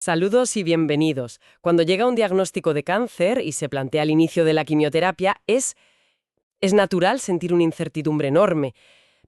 Saludos y bienvenidos. Cuando llega un diagnóstico de cáncer y se plantea el inicio de la quimioterapia, es natural sentir una incertidumbre enorme.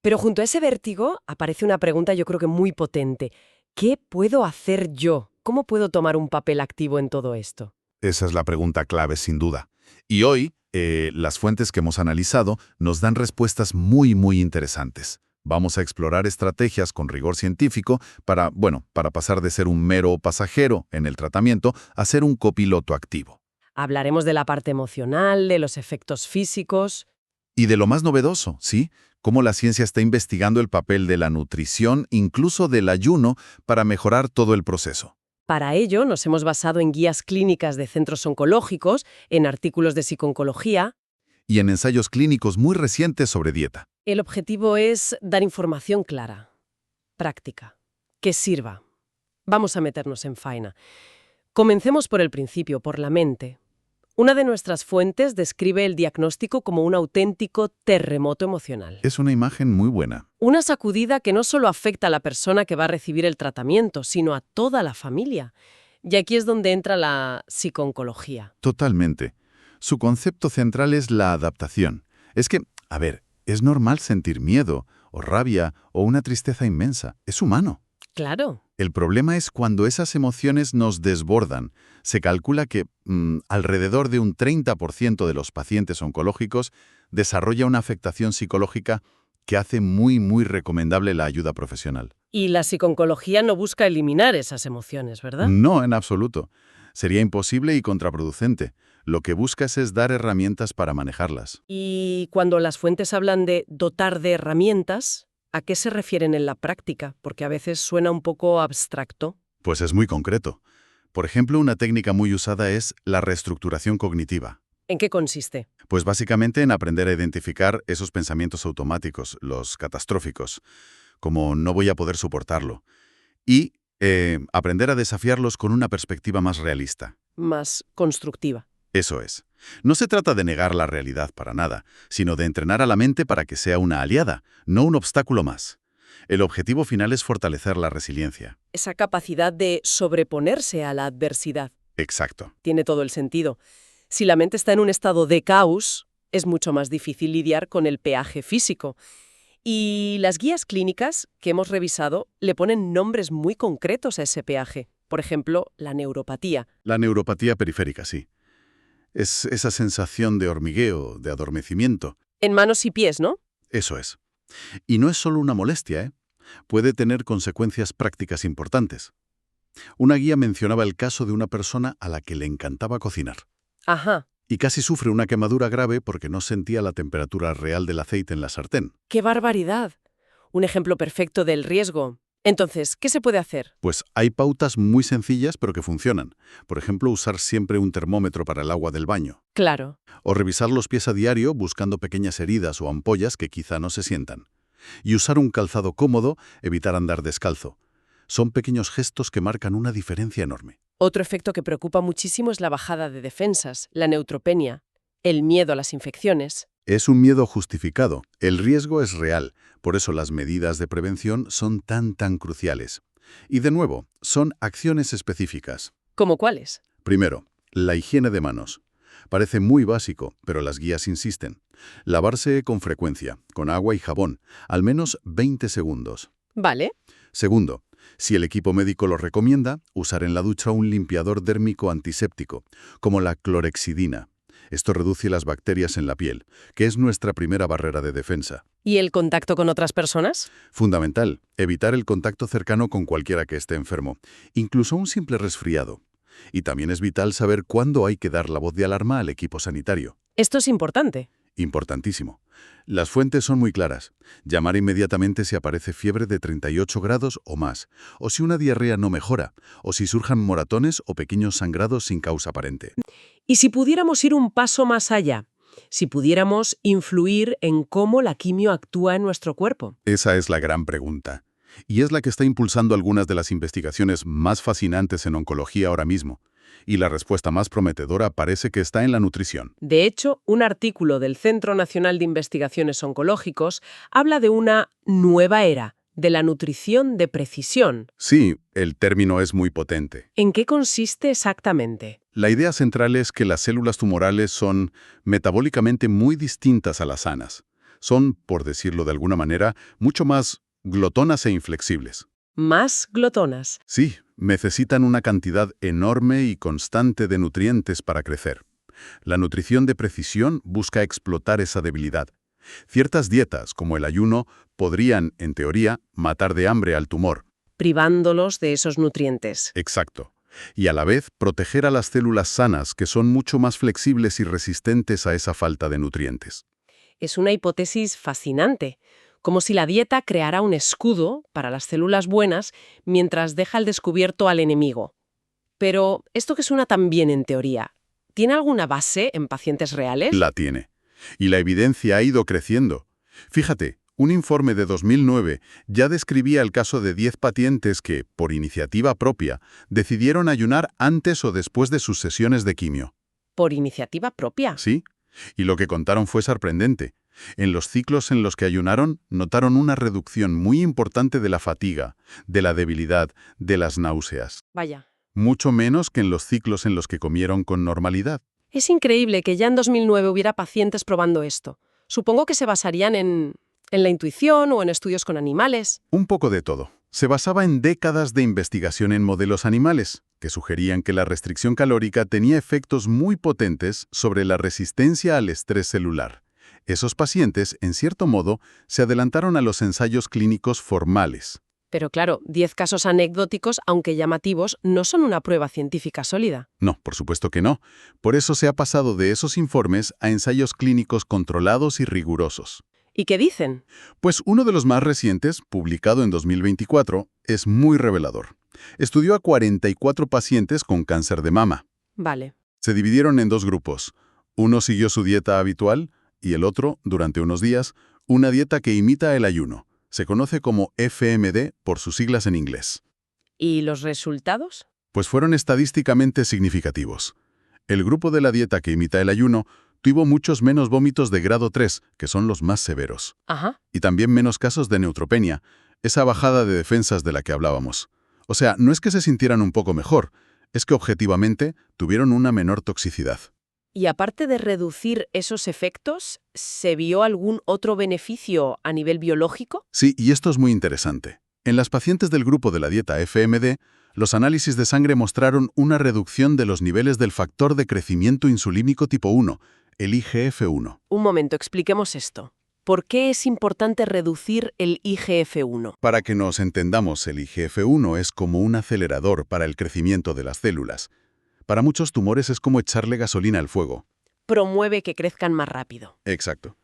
Pero junto a ese vértigo aparece una pregunta yo creo que muy potente. ¿Qué puedo hacer yo? ¿Cómo puedo tomar un papel activo en todo esto? Esa es la pregunta clave, sin duda. Y hoy, las fuentes que hemos analizado nos dan respuestas muy interesantes. Vamos a explorar estrategias con rigor científico para pasar de ser un mero pasajero en el tratamiento a ser un copiloto activo. Hablaremos de la parte emocional, de los efectos físicos. Y de lo más novedoso, ¿sí? Cómo la ciencia está investigando el papel de la nutrición, incluso del ayuno, para mejorar todo el proceso. Para ello nos hemos basado en guías clínicas de centros oncológicos, en artículos de psicooncología. Y en ensayos clínicos muy recientes sobre dieta. El objetivo es dar información clara, práctica, que sirva. Vamos a meternos en faena. Comencemos por el principio, por la mente. Una de nuestras fuentes describe el diagnóstico como un auténtico terremoto emocional. Es una imagen muy buena. Una sacudida que no solo afecta a la persona que va a recibir el tratamiento, sino a toda la familia. Y aquí es donde entra la psicooncología. Totalmente. Su concepto central es la adaptación. Es que, es normal sentir miedo, o rabia, o una tristeza inmensa. Es humano. Claro. El problema es cuando esas emociones nos desbordan. Se calcula que alrededor de un 30% de los pacientes oncológicos desarrolla una afectación psicológica que hace muy recomendable la ayuda profesional. Y la psicooncología no busca eliminar esas emociones, ¿verdad? No, en absoluto. Sería imposible y contraproducente. Lo que buscas es dar herramientas para manejarlas. Y cuando las fuentes hablan de dotar de herramientas, ¿a qué se refieren en la práctica? Porque a veces suena un poco abstracto. Pues es muy concreto. Por ejemplo, una técnica muy usada es la reestructuración cognitiva. ¿En qué consiste? Pues básicamente en aprender a identificar esos pensamientos automáticos, los catastróficos, como no voy a poder soportarlo, y aprender a desafiarlos con una perspectiva más realista. Más constructiva. Eso es. No se trata de negar la realidad para nada, sino de entrenar a la mente para que sea una aliada, no un obstáculo más. El objetivo final es fortalecer la resiliencia. Esa capacidad de sobreponerse a la adversidad. Exacto. Tiene todo el sentido. Si la mente está en un estado de caos, es mucho más difícil lidiar con el peaje físico. Y las guías clínicas que hemos revisado le ponen nombres muy concretos a ese peaje. Por ejemplo, la neuropatía. La neuropatía periférica, sí. Es esa sensación de hormigueo, de adormecimiento. En manos y pies, ¿no? Eso es. Y no es solo una molestia, ¿eh? Puede tener consecuencias prácticas importantes. Una guía mencionaba el caso de una persona a la que le encantaba cocinar. Ajá. Y casi sufre una quemadura grave porque no sentía la temperatura real del aceite en la sartén. ¡Qué barbaridad! Un ejemplo perfecto del riesgo. Entonces, ¿qué se puede hacer? Pues hay pautas muy sencillas pero que funcionan. Por ejemplo, usar siempre un termómetro para el agua del baño. Claro. O revisar los pies a diario buscando pequeñas heridas o ampollas que quizá no se sientan. Y usar un calzado cómodo, evitar andar descalzo. Son pequeños gestos que marcan una diferencia enorme. Otro efecto que preocupa muchísimo es la bajada de defensas, la neutropenia, el miedo a las infecciones. Es un miedo justificado. El riesgo es real. Por eso las medidas de prevención son tan cruciales. Y de nuevo, son acciones específicas. ¿Cómo cuáles? Primero, la higiene de manos. Parece muy básico, pero las guías insisten. Lavarse con frecuencia, con agua y jabón, al menos 20 segundos. Vale. Segundo, si el equipo médico lo recomienda, usar en la ducha un limpiador dérmico antiséptico, como la clorexidina. Esto reduce las bacterias en la piel, que es nuestra primera barrera de defensa. ¿Y el contacto con otras personas? Fundamental, evitar el contacto cercano con cualquiera que esté enfermo, incluso un simple resfriado. Y también es vital saber cuándo hay que dar la voz de alarma al equipo sanitario. Esto es importante. Importantísimo. Las fuentes son muy claras. Llamar inmediatamente si aparece fiebre de 38 grados o más, o si una diarrea no mejora, o si surjan moratones o pequeños sangrados sin causa aparente. ¿Y si pudiéramos ir un paso más allá? Si pudiéramos influir en cómo la quimio actúa en nuestro cuerpo. Esa es la gran pregunta. Y es la que está impulsando algunas de las investigaciones más fascinantes en oncología ahora mismo. Y la respuesta más prometedora parece que está en la nutrición. De hecho, un artículo del Centro Nacional de Investigaciones Oncológicos habla de una nueva era de la nutrición de precisión. Sí, el término es muy potente. ¿En qué consiste exactamente? La idea central es que las células tumorales son metabólicamente muy distintas a las sanas. Son, por decirlo de alguna manera, mucho más glotonas e inflexibles. Más glotonas. Sí, necesitan una cantidad enorme y constante de nutrientes para crecer. La nutrición de precisión busca explotar esa debilidad. Ciertas dietas, como el ayuno, podrían, en teoría, matar de hambre al tumor. Privándolos de esos nutrientes. Exacto. Y a la vez proteger a las células sanas, que son mucho más flexibles y resistentes a esa falta de nutrientes. Es una hipótesis fascinante, como si la dieta creara un escudo para las células buenas mientras deja al descubierto al enemigo. Pero esto que suena tan bien en teoría, ¿tiene alguna base en pacientes reales? La tiene. Y la evidencia ha ido creciendo. Fíjate, un informe de 2009 ya describía el caso de 10 pacientes que, por iniciativa propia, decidieron ayunar antes o después de sus sesiones de quimio. ¿Por iniciativa propia? ¿Sí? Y lo que contaron fue sorprendente. En los ciclos en los que ayunaron, notaron una reducción muy importante de la fatiga, de la debilidad, de las náuseas. Vaya. Mucho menos que en los ciclos en los que comieron con normalidad. Es increíble que ya en 2009 hubiera pacientes probando esto. Supongo que se basarían en la intuición o en estudios con animales. Un poco de todo. Se basaba en décadas de investigación en modelos animales, que sugerían que la restricción calórica tenía efectos muy potentes sobre la resistencia al estrés celular. Esos pacientes, en cierto modo, se adelantaron a los ensayos clínicos formales. Pero claro, 10 casos anecdóticos, aunque llamativos, no son una prueba científica sólida. No, por supuesto que no. Por eso se ha pasado de esos informes a ensayos clínicos controlados y rigurosos. ¿Y qué dicen? Pues uno de los más recientes, publicado en 2024, es muy revelador. Estudió a 44 pacientes con cáncer de mama. Vale. Se dividieron en dos grupos. Uno siguió su dieta habitual y el otro, durante unos días, una dieta que imita el ayuno. Se conoce como FMD por sus siglas en inglés. ¿Y los resultados? Pues fueron estadísticamente significativos. El grupo de la dieta que imita el ayuno tuvo muchos menos vómitos de grado 3, que son los más severos. Ajá. Y también menos casos de neutropenia, esa bajada de defensas de la que hablábamos. O sea, no es que se sintieran un poco mejor, es que objetivamente tuvieron una menor toxicidad. Y aparte de reducir esos efectos, ¿se vio algún otro beneficio a nivel biológico? Sí, y esto es muy interesante. En las pacientes del grupo de la dieta FMD, los análisis de sangre mostraron una reducción de los niveles del factor de crecimiento insulínico tipo 1, el IGF-1. Un momento, expliquemos esto. ¿Por qué es importante reducir el IGF-1? Para que nos entendamos, el IGF-1 es como un acelerador para el crecimiento de las células. Para muchos tumores es como echarle gasolina al fuego. Promueve que crezcan más rápido. Exacto.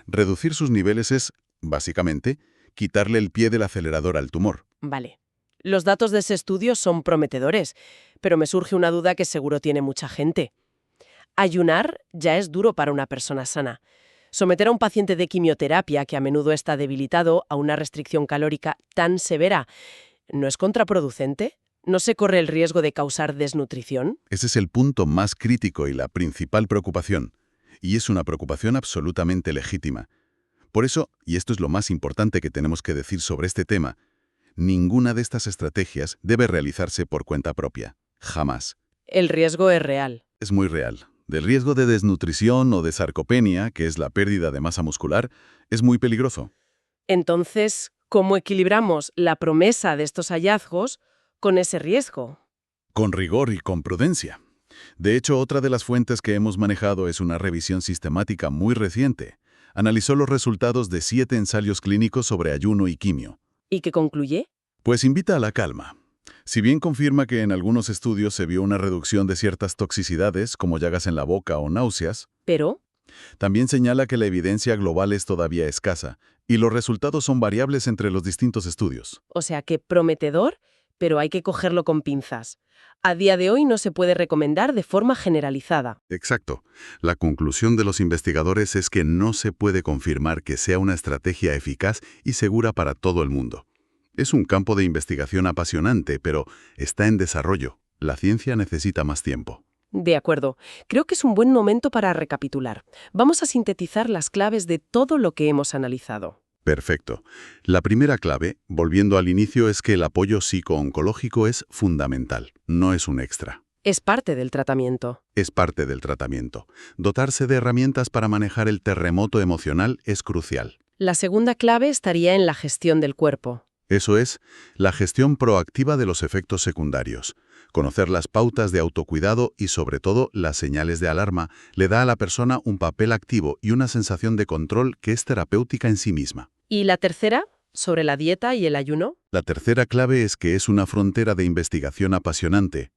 Reducir sus niveles es, básicamente, quitarle el pie del acelerador al tumor. Vale. Los datos de ese estudio son prometedores, pero me surge una duda que seguro tiene mucha gente. Ayunar ya es duro para una persona sana. Someter a un paciente de quimioterapia, que a menudo está debilitado, a una restricción calórica tan severa, ¿no es contraproducente? ¿No se corre el riesgo de causar desnutrición? Ese es el punto más crítico y la principal preocupación. Y es una preocupación absolutamente legítima. Por eso, y esto es lo más importante que tenemos que decir sobre este tema, ninguna de estas estrategias debe realizarse por cuenta propia. Jamás. El riesgo es real. Es muy real. Del riesgo de desnutrición o de sarcopenia, que es la pérdida de masa muscular, es muy peligroso. Entonces, ¿cómo equilibramos la promesa de estos hallazgos con ese riesgo? Con rigor y con prudencia. De hecho, otra de las fuentes que hemos manejado es una revisión sistemática muy reciente. Analizó los resultados de 7 ensayos clínicos sobre ayuno y quimio. ¿Y qué concluye? Pues invita a la calma. Si bien confirma que en algunos estudios se vio una reducción de ciertas toxicidades, como llagas en la boca o náuseas, Pero, también señala que la evidencia global es todavía escasa y los resultados son variables entre los distintos estudios. o sea que prometedor, pero hay que cogerlo con pinzas. A día de hoy no se puede recomendar de forma generalizada. Exacto. La conclusión de los investigadores es que no se puede confirmar que sea una estrategia eficaz y segura para todo el mundo. Es un campo de investigación apasionante, pero está en desarrollo. La ciencia necesita más tiempo. De acuerdo. Creo que es un buen momento para recapitular. Vamos a sintetizar las claves de todo lo que hemos analizado. Perfecto. La primera clave, volviendo al inicio, es que el apoyo psico-oncológico es fundamental, no es un extra. Es parte del tratamiento. Es parte del tratamiento. Dotarse de herramientas para manejar el terremoto emocional es crucial. La segunda clave estaría en la gestión del cuerpo. Eso es, la gestión proactiva de los efectos secundarios. Conocer las pautas de autocuidado y, sobre todo, las señales de alarma le da a la persona un papel activo y una sensación de control que es terapéutica en sí misma. ¿Y la tercera? ¿Sobre la dieta y el ayuno? La tercera clave es que es una frontera de investigación apasionante,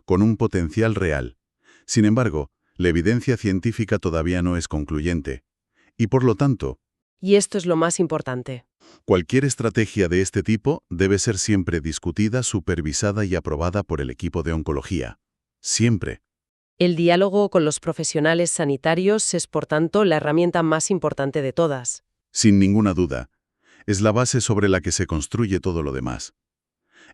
con un potencial real. Sin embargo, la evidencia científica todavía no es concluyente. Y por lo tanto, Y esto es lo más importante. cualquier estrategia de este tipo debe ser siempre discutida, supervisada y aprobada por el equipo de oncología. Siempre. El diálogo con los profesionales sanitarios es, por tanto, la herramienta más importante de todas. Sin ninguna duda. Es la base sobre la que se construye todo lo demás.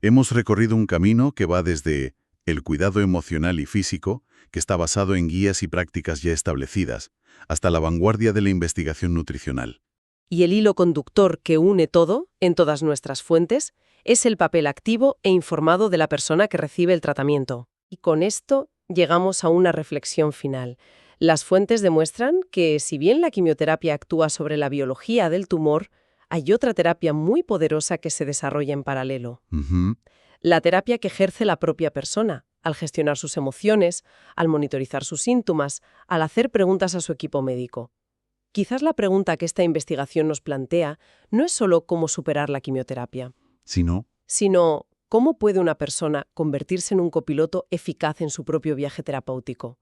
Hemos recorrido un camino que va desde el cuidado emocional y físico, que está basado en guías y prácticas ya establecidas, hasta la vanguardia de la investigación nutricional. Y el hilo conductor que une todo, en todas nuestras fuentes, es el papel activo e informado de la persona que recibe el tratamiento. Y con esto llegamos a una reflexión final. Las fuentes demuestran que, si bien la quimioterapia actúa sobre la biología del tumor, hay otra terapia muy poderosa que se desarrolla en paralelo. Ujú. La terapia que ejerce la propia persona, al gestionar sus emociones, al monitorizar sus síntomas, al hacer preguntas a su equipo médico. Quizás la pregunta que esta investigación nos plantea no es solo cómo superar la quimioterapia, Si no, sino cómo puede una persona convertirse en un copiloto eficaz en su propio viaje terapéutico.